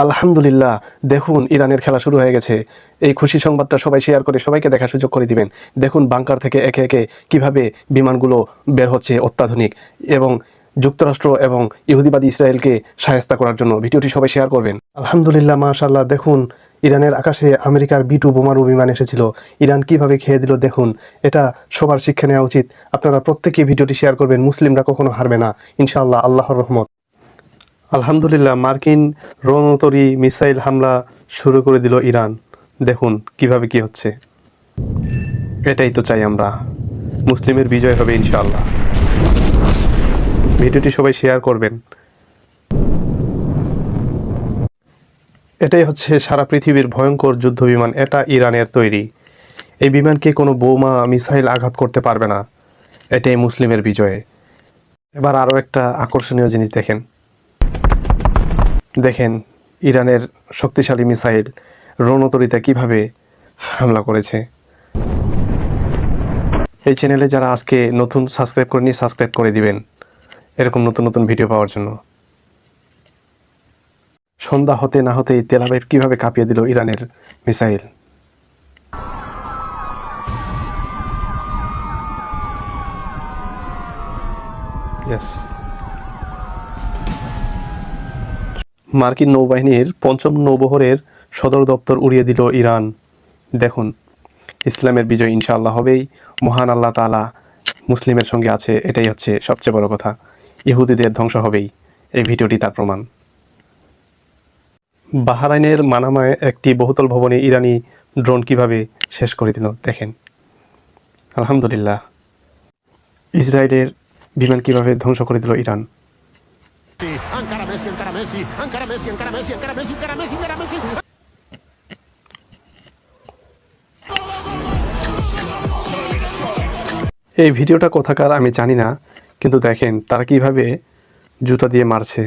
আলহামদুলিল্লাহ, দেখুন ইরানের খেলা শুরু হয়ে গেছে। এই খুশি সংবাদটা সবাই শেয়ার করে সবাইকে দেখার সুযোগ করে দিবেন। দেখুন বাংকার থেকে একে একে কিভাবে বিমানগুলো বের হচ্ছে অত্যাধুনিক, এবং যুক্তরাষ্ট্র এবং ইহুদিবাদী ইসরায়েলকে শায়েস্তা করার জন্য ভিডিওটি সবাই শেয়ার করবেন। আলহামদুলিল্লাহ, মাশাআল্লাহ, দেখুন ইরানের আকাশে আমেরিকার B-2 বোমারু বিমান এসেছিল। ইরান কিভাবে খেয়ে দিল দেখুন। এটা সবার শিক্ষা নেওয়া উচিত। আপনারা প্রত্যেকেই ভিডিওটি শেয়ার করবেন। মুসলিমরা কখনো হারবে না ইনশাআল্লাহ, আল্লাহর রহমত। আলহামদুলিল্লাহ, মার্কিন রণতরী মিসাইল হামলা শুরু করে দিল ইরান। দেখুন কিভাবে কি হচ্ছে। এটাই তো চাই আমরা, মুসলিমের বিজয় হবে ইনশাআল্লাহ। ভিডিওটি সবাই শেয়ার করবেন। এটাই হচ্ছে সারা পৃথিবীর ভয়ঙ্কর যুদ্ধ বিমান। এটা ইরানের তৈরি। এই বিমানকে কোনো বোমা মিসাইল আঘাত করতে পারবে না। এটাই মুসলিমের বিজয়। এবার আরও একটা আকর্ষণীয় জিনিস দেখেন। দেখেন ইরানের শক্তিশালী মিসাইল রণতরীতে কিভাবে হামলা করেছে। এই চ্যানেলে যারা আজকে নতুন সাবস্ক্রাইব করেনি, সাবস্ক্রাইব করে দিবেন এরকম নতুন নতুন ভিডিও পাওয়ার জন্য। সন্ধ্যা হতে না হতেই তেল আবিব কিভাবে কাঁপিয়ে দিল ইরানের মিসাইল। ইয়েস, মার্কিন নৌবাহিনীর ৫ম নৌবহরের সদর দপ্তর উড়িয়ে দিল ইরান। দেখুন, ইসলামের বিজয় ইনশাআল্লাহ হবেই। মহান আল্লাহ তাআলা মুসলিমের সঙ্গে আছে, এটাই হচ্ছে সবচেয়ে বড় কথা। ইহুদিদের ধ্বংস হবেই, এই ভিডিওটি তার প্রমাণ। বাহরাইনের মানামায় একটি বহুতল ভবনে ইরানি ড্রোন কিভাবে শেষ করে দিল দেখেন। আলহামদুলিল্লাহ, ইসরায়েলের বিমান কিভাবে ধ্বংস করে দিল ইরান। এই ভিডিওটা কোথাকার আমি জানি না, কিন্তু দেখেন তারা কিভাবে জুতা দিয়ে মারছে।